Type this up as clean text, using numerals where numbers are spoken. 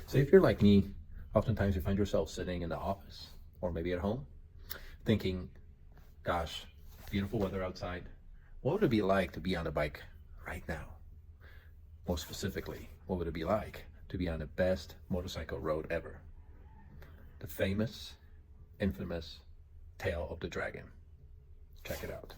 So if you're like me, oftentimes you find yourself sitting in the office or maybe at home thinking, gosh, beautiful weather outside. What would it be like to be on a bike right now? More specifically, what would it be like to be on the best motorcycle road ever? The famous, infamous Tail of the Dragon. Check it out.